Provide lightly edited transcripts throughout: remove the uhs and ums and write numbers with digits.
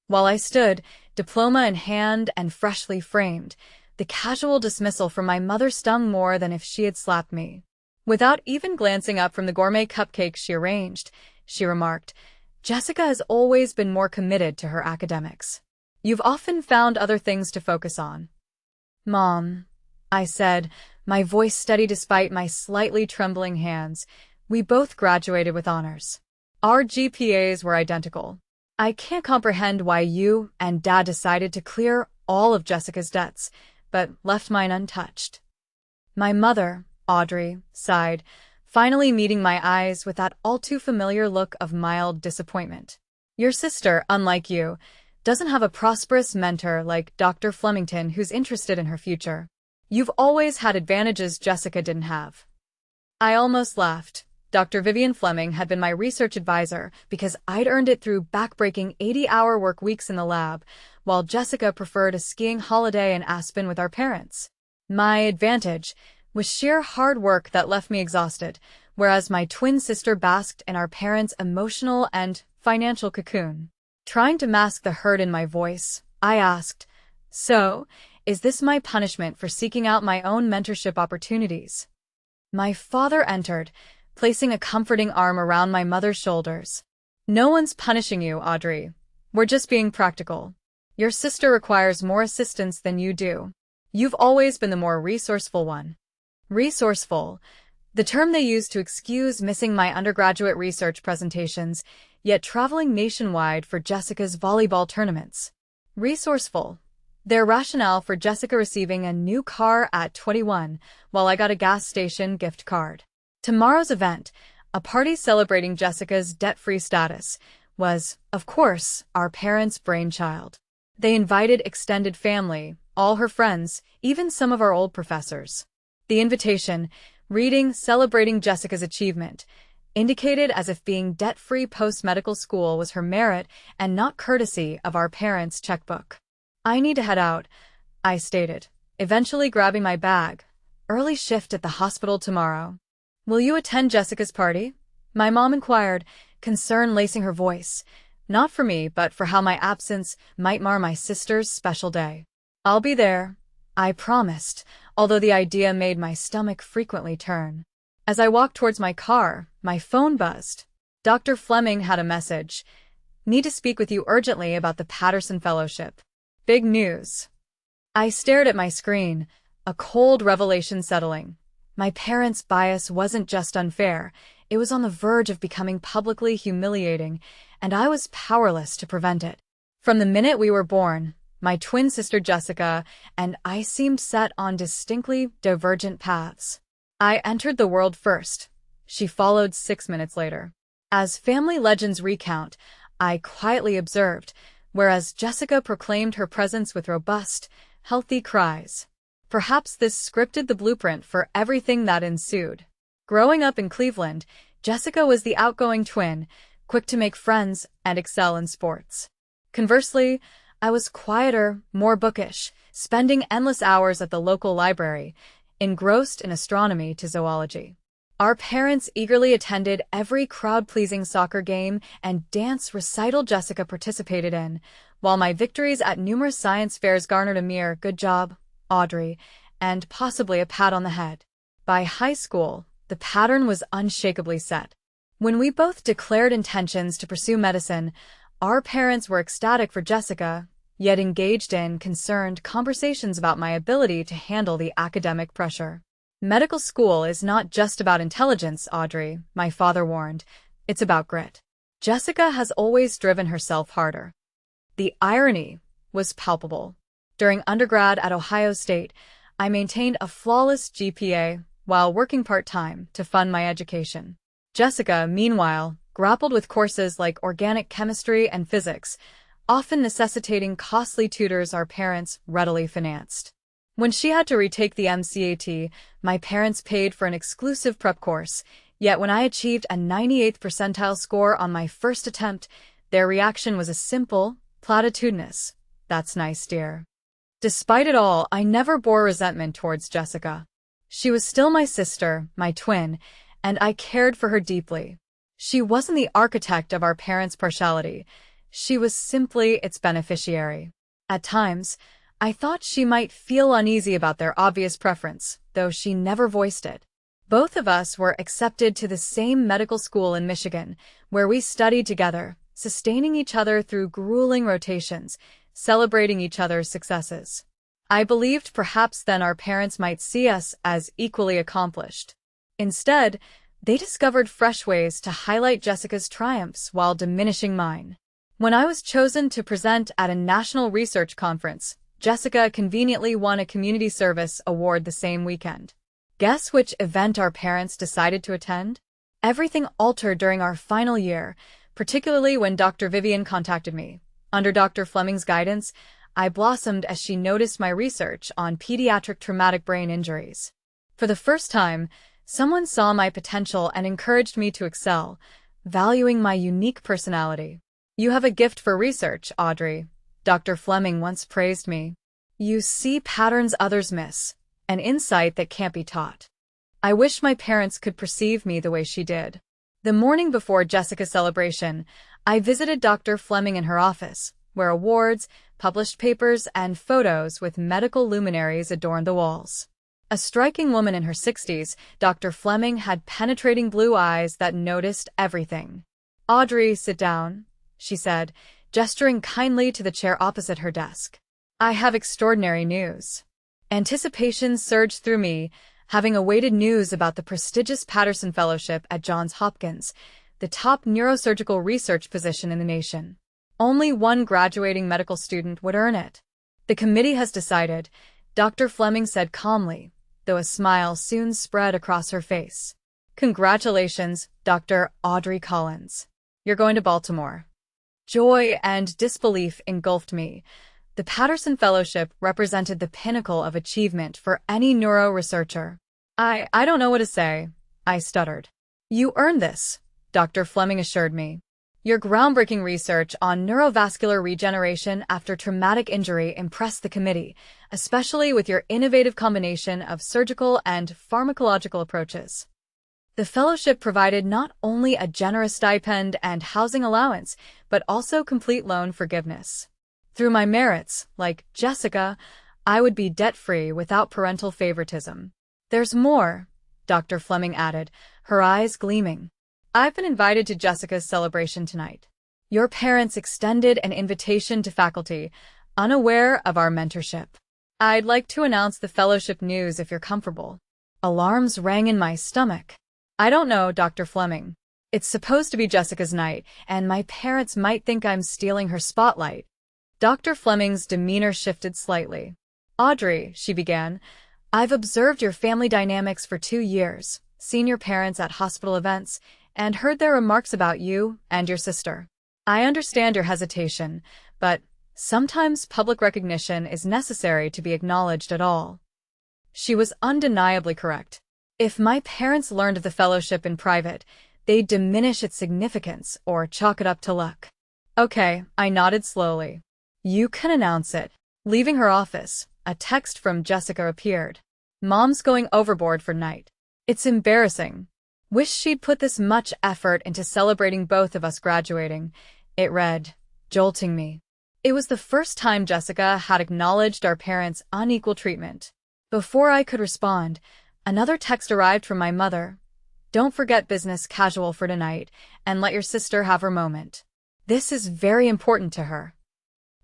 While I stood, diploma in hand and freshly framed, the casual dismissal from my mother stung more than if she had slapped me. Without even glancing up from the gourmet cupcakes she arranged, she remarked, "Jessica has always been more committed to her academics. You've often found other things to focus on." "Mom," I said, my voice steady despite my slightly trembling hands, "we both graduated with honors. Our GPAs were identical. I can't comprehend why you and Dad decided to clear all of Jessica's debts, but left mine untouched." My mother, Audrey, sighed, finally meeting my eyes with that all-too-familiar look of mild disappointment. "Your sister, unlike you, doesn't have a prosperous mentor like Dr. Flemington who's interested in her future. You've always had advantages Jessica didn't have." I almost laughed. Dr. Vivian Fleming had been my research advisor because I'd earned it through backbreaking 80-hour work weeks in the lab, while Jessica preferred a skiing holiday in Aspen with our parents. My advantage was sheer hard work that left me exhausted, whereas my twin sister basked in our parents' emotional and financial cocoon. Trying to mask the hurt in my voice, I asked, "So, is this my punishment for seeking out my own mentorship opportunities?" My father entered, placing a comforting arm around my mother's shoulders. "No one's punishing you, Audrey. We're just being practical. Your sister requires more assistance than you do. You've always been the more resourceful one." Resourceful, the term they use to excuse missing my undergraduate research presentations, yet traveling nationwide for Jessica's volleyball tournaments. Resourceful, their rationale for Jessica receiving a new car at 21, while I got a gas station gift card. Tomorrow's event, a party celebrating Jessica's debt-free status, was, of course, our parents' brainchild. They invited extended family, all her friends, even some of our old professors. The invitation, reading celebrating Jessica's achievement, indicated as if being debt-free post-medical school was her merit and not courtesy of our parents' checkbook. "I need to head out," I stated, eventually grabbing my bag. "Early shift at the hospital tomorrow." "Will you attend Jessica's party?" my mom inquired, concern lacing her voice. Not for me, but for how my absence might mar my sister's special day. "I'll be there," I promised, although the idea made my stomach frequently turn. As I walked towards my car, my phone buzzed. Dr. Fleming had a message. "Need to speak with you urgently about the Patterson Fellowship." Big news. I stared at my screen, a cold revelation settling. My parents' bias wasn't just unfair, it was on the verge of becoming publicly humiliating, and I was powerless to prevent it. From the minute we were born, my twin sister Jessica and I seemed set on distinctly divergent paths. I entered the world first. She followed 6 minutes later. As family legends recount, I quietly observed, whereas Jessica proclaimed her presence with robust, healthy cries. Perhaps this scripted the blueprint for everything that ensued. Growing up in Cleveland, Jessica was the outgoing twin, quick to make friends and excel in sports. Conversely, I was quieter, more bookish, spending endless hours at the local library, engrossed in astronomy to zoology. Our parents eagerly attended every crowd-pleasing soccer game and dance recital Jessica participated in, while my victories at numerous science fairs garnered a mere "good job, Audrey," and possibly a pat on the head. By high school, the pattern was unshakably set. When we both declared intentions to pursue medicine, our parents were ecstatic for Jessica, yet engaged in concerned conversations about my ability to handle the academic pressure. "Medical school is not just about intelligence, Audrey," my father warned. "It's about grit. Jessica has always driven herself harder." The irony was palpable. During undergrad at Ohio State, I maintained a flawless GPA while working part-time to fund my education. Jessica, meanwhile, grappled with courses like organic chemistry and physics, often necessitating costly tutors our parents readily financed. When she had to retake the MCAT, my parents paid for an exclusive prep course, yet when I achieved a 98th percentile score on my first attempt, their reaction was a simple, platitudinous, "That's nice, dear." Despite it all, I never bore resentment towards Jessica. She was still my sister, my twin, and I cared for her deeply. She wasn't the architect of our parents' partiality. She was simply its beneficiary. At times, I thought she might feel uneasy about their obvious preference, though she never voiced it. Both of us were accepted to the same medical school in Michigan, where we studied together, sustaining each other through grueling rotations, celebrating each other's successes. I believed perhaps then our parents might see us as equally accomplished. Instead, they discovered fresh ways to highlight Jessica's triumphs while diminishing mine. When I was chosen to present at a national research conference, Jessica conveniently won a community service award the same weekend. Guess which event our parents decided to attend? Everything altered during our final year, particularly when Dr. Vivian contacted me. Under Dr. Fleming's guidance, I blossomed as she noticed my research on pediatric traumatic brain injuries. For the first time, someone saw my potential and encouraged me to excel, valuing my unique personality. "You have a gift for research, Audrey," Dr. Fleming once praised me. "You see patterns others miss, an insight that can't be taught." I wish my parents could perceive me the way she did. The morning before Jessica's celebration, I visited Dr. Fleming in her office, where awards, published papers, and photos with medical luminaries adorned the walls. A striking woman in her 60s, Dr. Fleming had penetrating blue eyes that noticed everything. "Audrey, sit down," she said, gesturing kindly to the chair opposite her desk. "I have extraordinary news." Anticipation surged through me, having awaited news about the prestigious Patterson Fellowship at Johns Hopkins, the top neurosurgical research position in the nation. Only one graduating medical student would earn it. "The committee has decided," Dr. Fleming said calmly, though a smile soon spread across her face. "Congratulations, Dr. Audrey Collins. You're going to Baltimore." Joy and disbelief engulfed me. The Patterson Fellowship represented the pinnacle of achievement for any neuro researcher. I don't know what to say," I stuttered. "You earned this," Dr. Fleming assured me. "Your groundbreaking research on neurovascular regeneration after traumatic injury impressed the committee, especially with your innovative combination of surgical and pharmacological approaches." The fellowship provided not only a generous stipend and housing allowance, but also complete loan forgiveness. Through my merits, like Jessica, I would be debt-free without parental favoritism. "There's more," Dr. Fleming added, her eyes gleaming. "I've been invited to Jessica's celebration tonight. Your parents extended an invitation to faculty, unaware of our mentorship. I'd like to announce the fellowship news if you're comfortable." Alarms rang in my stomach. "I don't know, Dr. Fleming. It's supposed to be Jessica's night, and my parents might think I'm stealing her spotlight." Dr. Fleming's demeanor shifted slightly. "Audrey," she began, "I've observed your family dynamics for 2 years, seen your parents at hospital events, and heard their remarks about you and your sister. I understand your hesitation, but sometimes public recognition is necessary to be acknowledged at all." She was undeniably correct. If my parents learned of the fellowship in private, they'd diminish its significance or chalk it up to luck. "Okay," I nodded slowly. "You can announce it." Leaving her office, a text from Jessica appeared. "Mom's going overboard for night. It's embarrassing. Wish she'd put this much effort into celebrating both of us graduating," it read, jolting me. It was the first time Jessica had acknowledged our parents' unequal treatment. Before I could respond, another text arrived from my mother. "Don't forget business casual for tonight, and let your sister have her moment. This is very important to her."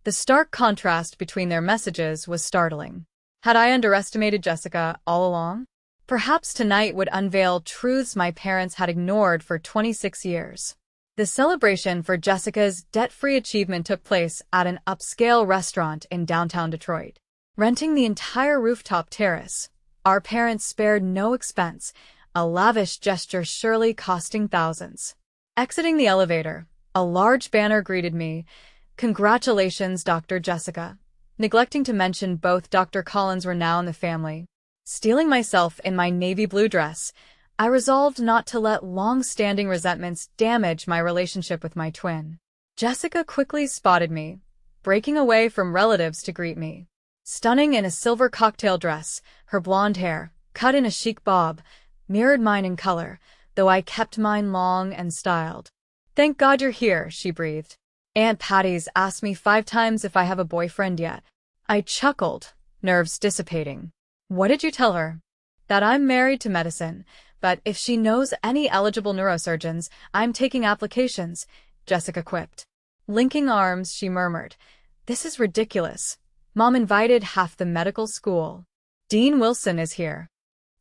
The stark contrast between their messages was startling. Had I underestimated Jessica all along? Perhaps tonight would unveil truths my parents had ignored for 26 years. The celebration for Jessica's debt-free achievement took place at an upscale restaurant in downtown Detroit. Renting the entire rooftop terrace, our parents spared no expense, a lavish gesture surely costing thousands. Exiting the elevator, a large banner greeted me, "Congratulations, Dr. Jessica," neglecting to mention both Dr. Collins were now in the family. Steeling myself in my navy blue dress, I resolved not to let long-standing resentments damage my relationship with my twin. Jessica quickly spotted me, breaking away from relatives to greet me. Stunning in a silver cocktail dress, her blonde hair, cut in a chic bob, mirrored mine in color, though I kept mine long and styled. "Thank God you're here," she breathed. Aunt Patty's asked me 5 times if I have a boyfriend yet. I chuckled, nerves dissipating. What did you tell her? That I'm married to medicine, but if she knows any eligible neurosurgeons, I'm taking applications, Jessica quipped. Linking arms, she murmured. This is ridiculous. Mom invited half the medical school. Dean Wilson is here.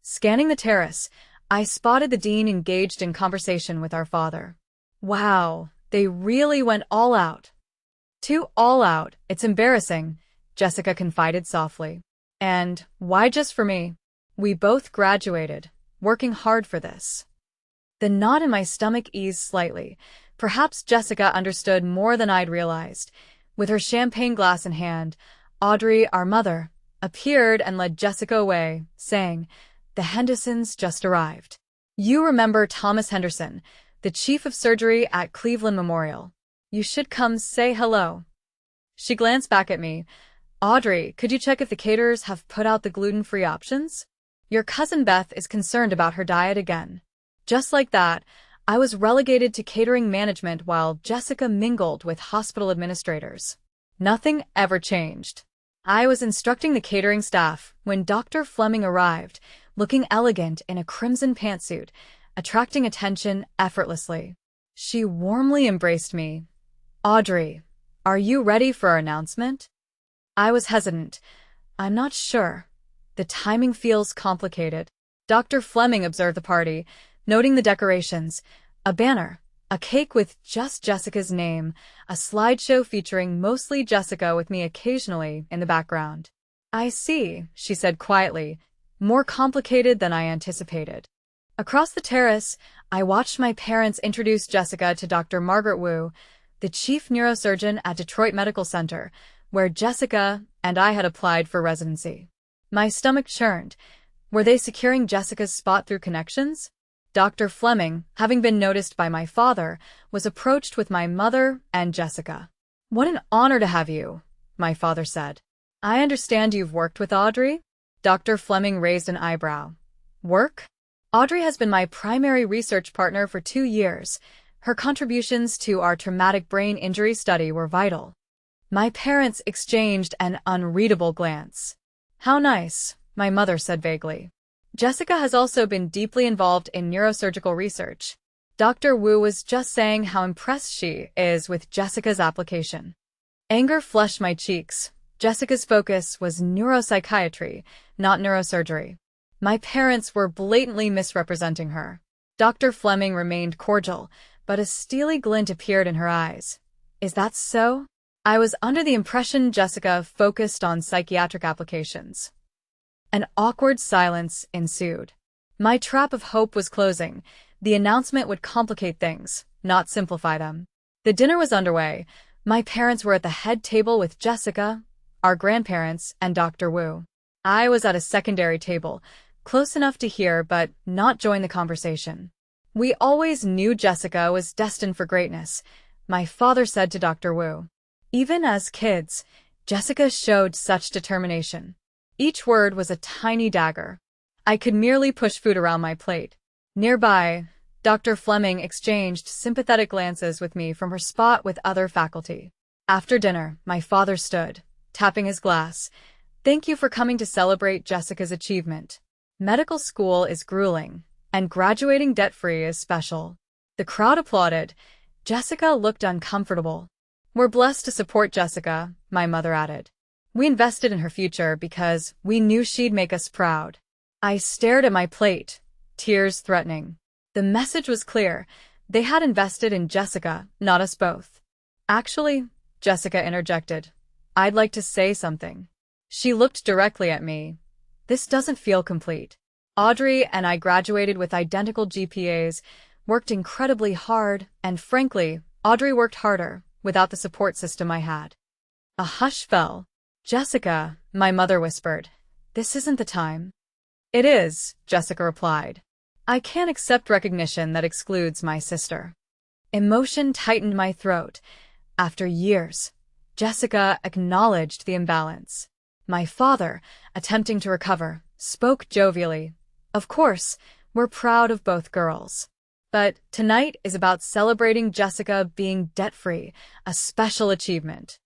Scanning the terrace, I spotted the dean engaged in conversation with our father. Wow, they really went all out. Too all out, it's embarrassing, Jessica confided softly. And why just for me? We both graduated, working hard for this. The knot in my stomach eased slightly. Perhaps Jessica understood more than I'd realized. With her champagne glass in hand, Audrey, our mother, appeared and led Jessica away, saying, The Hendersons just arrived. You remember Thomas Henderson, the chief of surgery at Cleveland Memorial. You should come say hello. She glanced back at me. Audrey, could you check if the caterers have put out the gluten-free options? Your cousin Beth is concerned about her diet again. Just like that, I was relegated to catering management while Jessica mingled with hospital administrators. Nothing ever changed. I was instructing the catering staff when Dr. Fleming arrived, looking elegant in a crimson pantsuit, attracting attention effortlessly. She warmly embraced me. Audrey, are you ready for our announcement? I was hesitant. I'm not sure. The timing feels complicated. Dr. Fleming observed the party, noting the decorations, a banner, a cake with just Jessica's name, a slideshow featuring mostly Jessica with me occasionally in the background. I see, she said quietly, more complicated than I anticipated. Across the terrace, I watched my parents introduce Jessica to Dr. Margaret Wu, the chief neurosurgeon at Detroit Medical Center, where Jessica and I had applied for residency. My stomach churned. Were they securing Jessica's spot through connections? Dr. Fleming, having been noticed by my father, was approached with my mother and Jessica. What an honor to have you, my father said. I understand you've worked with Audrey? Dr. Fleming raised an eyebrow. Work? Audrey has been my primary research partner for 2 years. Her contributions to our traumatic brain injury study were vital. My parents exchanged an unreadable glance. How nice, my mother said vaguely. Jessica has also been deeply involved in neurosurgical research. Dr. Wu was just saying how impressed she is with Jessica's application. Anger flushed my cheeks. Jessica's focus was neuropsychiatry, not neurosurgery. My parents were blatantly misrepresenting her. Dr. Fleming remained cordial, but a steely glint appeared in her eyes. Is that so? I was under the impression Jessica focused on psychiatric applications. An awkward silence ensued. My trap of hope was closing. The announcement would complicate things, not simplify them. The dinner was underway. My parents were at the head table with Jessica, our grandparents, and Dr. Wu. I was at a secondary table, close enough to hear but not join the conversation. We always knew Jessica was destined for greatness, my father said to Dr. Wu. Even as kids, Jessica showed such determination. Each word was a tiny dagger. I could merely push food around my plate. Nearby, Dr. Fleming exchanged sympathetic glances with me from her spot with other faculty. After dinner, my father stood, tapping his glass. Thank you for coming to celebrate Jessica's achievement. Medical school is grueling, and graduating debt-free is special. The crowd applauded. Jessica looked uncomfortable. We're blessed to support Jessica, my mother added. We invested in her future because we knew she'd make us proud. I stared at my plate, tears threatening. The message was clear. They had invested in Jessica, not us both. Actually, Jessica interjected, I'd like to say something. She looked directly at me. This doesn't feel complete. Audrey and I graduated with identical GPAs, worked incredibly hard, and frankly, Audrey worked harder without the support system I had. A hush fell. Jessica, my mother whispered, this isn't the time. It is, Jessica replied. I can't accept recognition that excludes my sister. Emotion tightened my throat. After years, Jessica acknowledged the imbalance. My father, attempting to recover, spoke jovially. Of course, we're proud of both girls. But tonight is about celebrating Jessica being debt-free, a special achievement.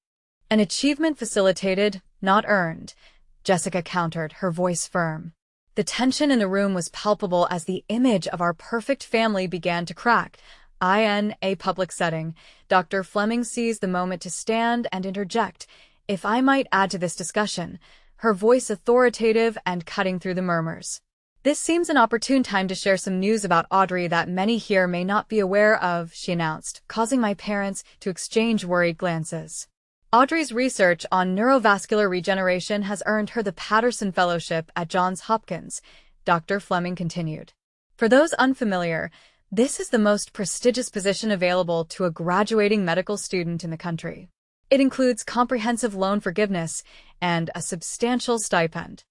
An achievement facilitated, not earned, Jessica countered, her voice firm. The tension in the room was palpable as the image of our perfect family began to crack. In a public setting, Dr. Fleming seized the moment to stand and interject, if I might add to this discussion, her voice authoritative and cutting through the murmurs. This seems an opportune time to share some news about Audrey that many here may not be aware of, she announced, causing my parents to exchange worried glances. Audrey's research on neurovascular regeneration has earned her the Patterson Fellowship at Johns Hopkins, Dr. Fleming continued. For those unfamiliar, this is the most prestigious position available to a graduating medical student in the country. It includes comprehensive loan forgiveness and a substantial stipend.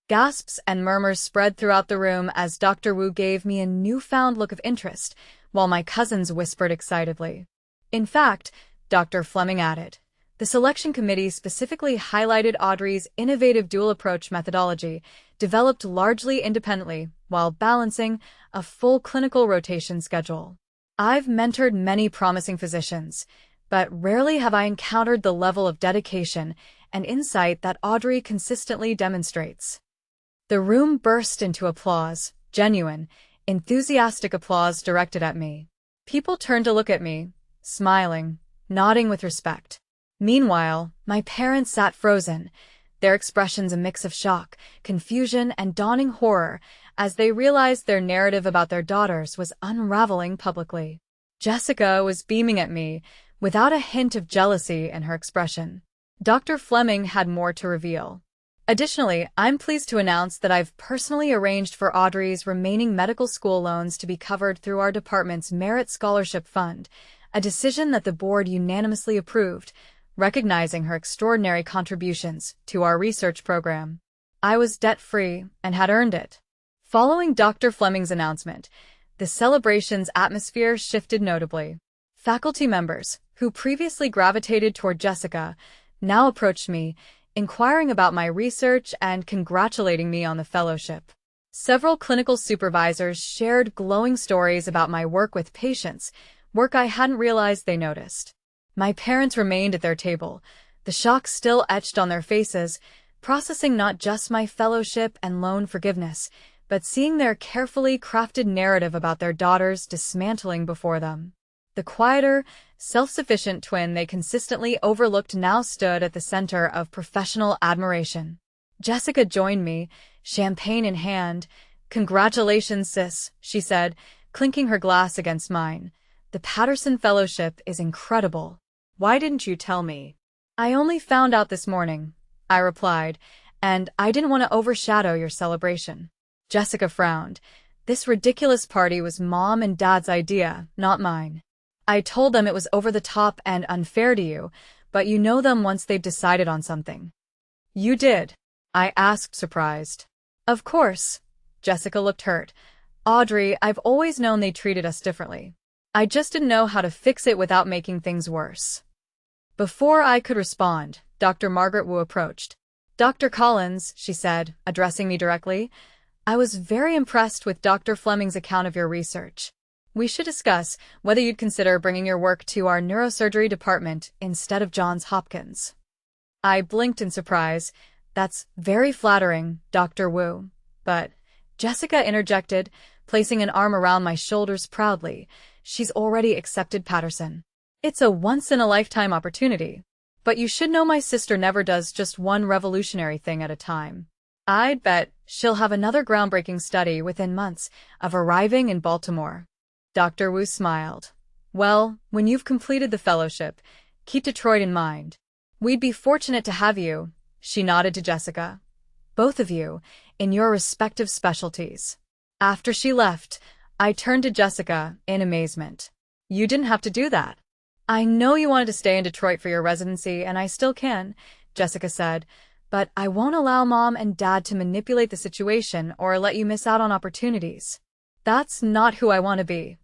Gasps and murmurs spread throughout the room as Dr. Wu gave me a newfound look of interest, while my cousins whispered excitedly. In fact, Dr. Fleming added, the selection committee specifically highlighted Audrey's innovative dual-approach methodology, developed largely independently, while balancing a full clinical rotation schedule. I've mentored many promising physicians, but rarely have I encountered the level of dedication and insight that Audrey consistently demonstrates. The room burst into applause, genuine, enthusiastic applause directed at me. People turned to look at me, smiling, nodding with respect. Meanwhile, my parents sat frozen, their expressions a mix of shock, confusion, and dawning horror as they realized their narrative about their daughters was unraveling publicly. Jessica was beaming at me, without a hint of jealousy in her expression. Dr. Fleming had more to reveal. Additionally, I'm pleased to announce that I've personally arranged for Audrey's remaining medical school loans to be covered through our department's Merit Scholarship Fund, a decision that the board unanimously approved, recognizing her extraordinary contributions to our research program. I was debt-free and had earned it. Following Dr. Fleming's announcement, the celebration's atmosphere shifted notably. Faculty members, who previously gravitated toward Jessica, now approached me, inquiring about my research and congratulating me on the fellowship. Several clinical supervisors shared glowing stories about my work with patients, work I hadn't realized they noticed. My parents remained at their table, the shock still etched on their faces, processing not just my fellowship and loan forgiveness, but seeing their carefully crafted narrative about their daughters dismantling before them. The quieter, self-sufficient twin they consistently overlooked now stood at the center of professional admiration. Jessica joined me, champagne in hand. "Congratulations, sis," she said, clinking her glass against mine. "The Patterson Fellowship is incredible. Why didn't you tell me?" "I only found out this morning," I replied, "and I didn't want to overshadow your celebration." Jessica frowned. This ridiculous party was Mom and Dad's idea, not mine. "I told them it was over the top and unfair to you, but you know them once they've decided on something." "You did?" I asked, surprised. "Of course." Jessica looked hurt. "Audrey, I've always known they treated us differently. I just didn't know how to fix it without making things worse." Before I could respond, Dr. Margaret Wu approached. "Dr. Collins," she said, addressing me directly, "I was very impressed with Dr. Fleming's account of your research. We should discuss whether you'd consider bringing your work to our neurosurgery department instead of Johns Hopkins." I blinked in surprise. "That's very flattering, Dr. Wu." But Jessica interjected, placing an arm around my shoulders proudly. "She's already accepted Patterson. It's a once-in-a-lifetime opportunity. But you should know my sister never does just one revolutionary thing at a time. I'd bet she'll have another groundbreaking study within months of arriving in Baltimore." Dr. Wu smiled. "Well, when you've completed the fellowship, keep Detroit in mind. We'd be fortunate to have you," she nodded to Jessica. "Both of you, in your respective specialties." After she left, I turned to Jessica in amazement. "You didn't have to do that." "I know you wanted to stay in Detroit for your residency, and I still can," Jessica said, "but I won't allow Mom and Dad to manipulate the situation or let you miss out on opportunities. That's not who I want to be."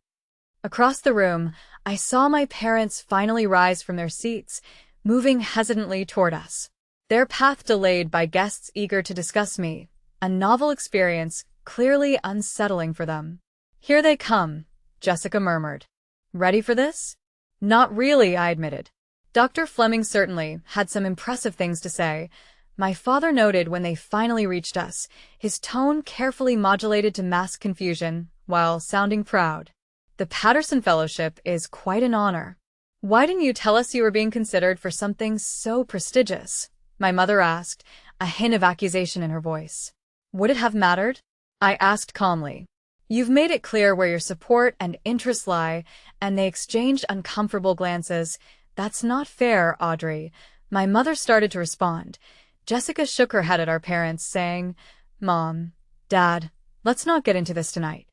Across the room, I saw my parents finally rise from their seats, moving hesitantly toward us. Their path delayed by guests eager to discuss me, a novel experience clearly unsettling for them. "Here they come," Jessica murmured. Ready for this? Not really, I admitted. Dr. Fleming certainly had some impressive things to say. My father noted when they finally reached us, his tone carefully modulated to mask confusion, while sounding proud. The Patterson Fellowship is quite an honor. Why didn't you tell us you were being considered for something so prestigious? My mother asked, a hint of accusation in her voice. Would it have mattered? I asked calmly. You've made it clear where your support and interests lie, and they exchanged uncomfortable glances. That's not fair, Audrey. My mother started to respond. Jessica shook her head at our parents, saying, Mom, Dad, let's not get into this tonight.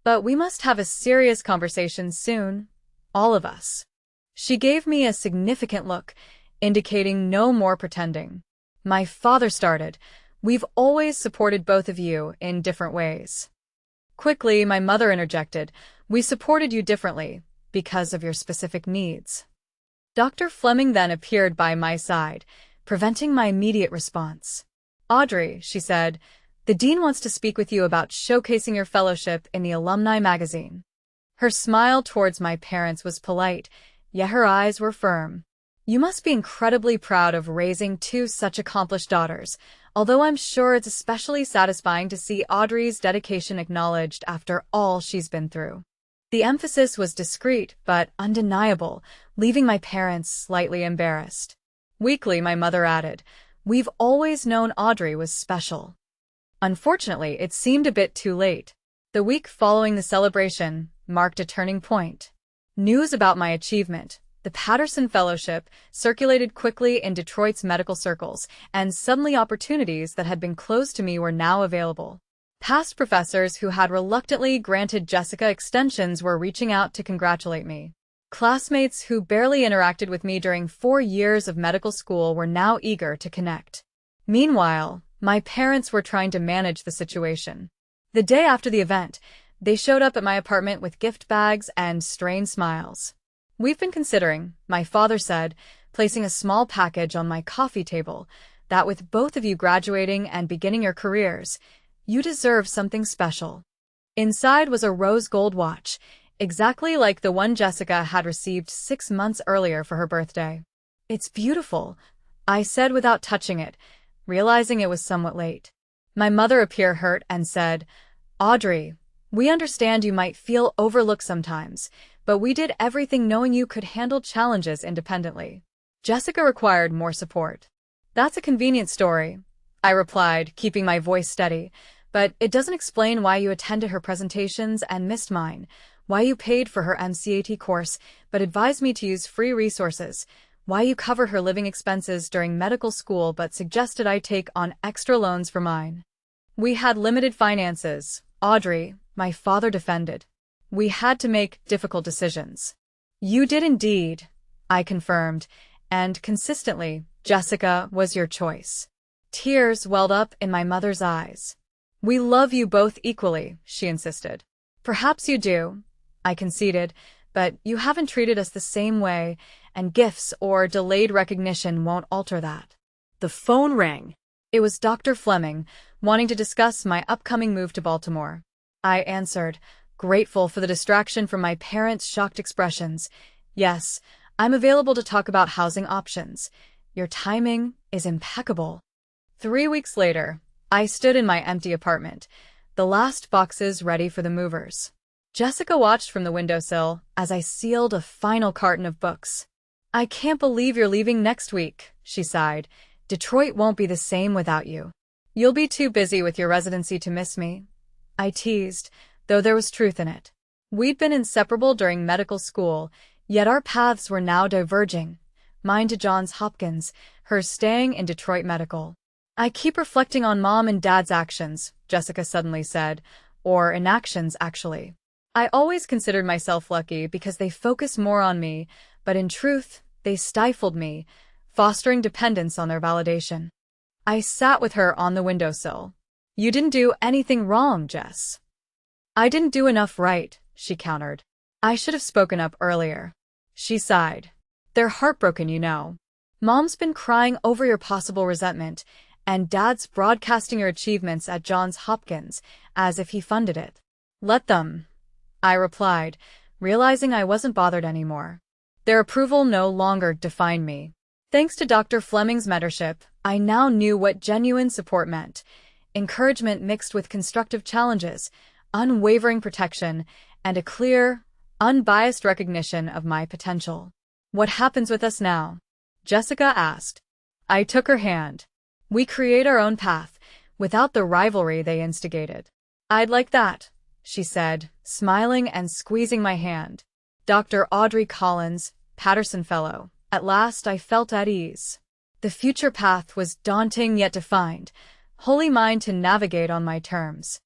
But we must have a serious conversation soon. All of us. She gave me a significant look, indicating no more pretending. My father started. We've always supported both of you in different ways. Quickly, my mother interjected. We supported you differently, because of your specific needs. Dr. Fleming then appeared by my side, preventing my immediate response. Audrey, she said, the dean wants to speak with you about showcasing your fellowship in the alumni magazine. Her smile towards my parents was polite, yet her eyes were firm. You must be incredibly proud of raising two such accomplished daughters, although I'm sure it's especially satisfying to see Audrey's dedication acknowledged after all she's been through. The emphasis was discreet but undeniable, leaving my parents slightly embarrassed. Weakly, my mother added, We've always known Audrey was special. Unfortunately, it seemed a bit too late. The week following the celebration marked a turning point. News about my achievement, the Patterson Fellowship, circulated quickly in Detroit's medical circles, and suddenly opportunities that had been closed to me were now available. Past professors who had reluctantly granted Jessica extensions were reaching out to congratulate me. Classmates who barely interacted with me during 4 years of medical school were now eager to connect. Meanwhile, my parents were trying to manage the situation. The day after the event, they showed up at my apartment with gift bags and strained smiles. We've been considering, my father said, placing a small package on my coffee table, that with both of you graduating and beginning your careers, you deserve something special. Inside was a rose gold watch, exactly like the one Jessica had received 6 months earlier for her birthday. It's beautiful, I said without touching it, realizing it was somewhat late. My mother appeared hurt and said, Audrey, we understand you might feel overlooked sometimes, but we did everything knowing you could handle challenges independently. Jessica required more support. That's a convenient story, I replied, keeping my voice steady, but it doesn't explain why you attended her presentations and missed mine, why you paid for her MCAT course but advised me to use free resources, why you covered her living expenses during medical school but suggested I take on extra loans for mine. We had limited finances, Audrey, my father defended. We had to make difficult decisions. You did indeed, I confirmed, and consistently, Jessica was your choice. Tears welled up in my mother's eyes. We love you both equally, she insisted. Perhaps you do, I conceded, but you haven't treated us the same way, and gifts or delayed recognition won't alter that. The phone rang. It was Dr. Fleming, wanting to discuss my upcoming move to Baltimore. I answered, grateful for the distraction from my parents' shocked expressions. Yes, I'm available to talk about housing options. Your timing is impeccable. 3 weeks later, I stood in my empty apartment, the last boxes ready for the movers. Jessica watched from the windowsill as I sealed a final carton of books. I can't believe you're leaving next week, she sighed. Detroit won't be the same without you. You'll be too busy with your residency to miss me, I teased, though there was truth in it. We'd been inseparable during medical school, yet our paths were now diverging. Mine to Johns Hopkins, hers staying in Detroit Medical. I keep reflecting on Mom and Dad's actions, Jessica suddenly said, or inactions, actually. I always considered myself lucky because they focused more on me, but in truth, they stifled me, fostering dependence on their validation. I sat with her on the windowsill. You didn't do anything wrong, Jess. I didn't do enough right, she countered. I should have spoken up earlier. She sighed. They're heartbroken, you know. Mom's been crying over your possible resentment, and Dad's broadcasting your achievements at Johns Hopkins, as if he funded it. Let them, I replied, realizing I wasn't bothered anymore. Their approval no longer defined me. Thanks to Dr. Fleming's mentorship, I now knew what genuine support meant. Encouragement mixed with constructive challenges, unwavering protection, and a clear, unbiased recognition of my potential. "What happens with us now?" Jessica asked. I took her hand. "We create our own path, without the rivalry they instigated." "I'd like that," she said, smiling and squeezing my hand. Dr. Audrey Collins, Patterson Fellow. At last I felt at ease. The future path was daunting yet defined, wholly mine to navigate on my terms.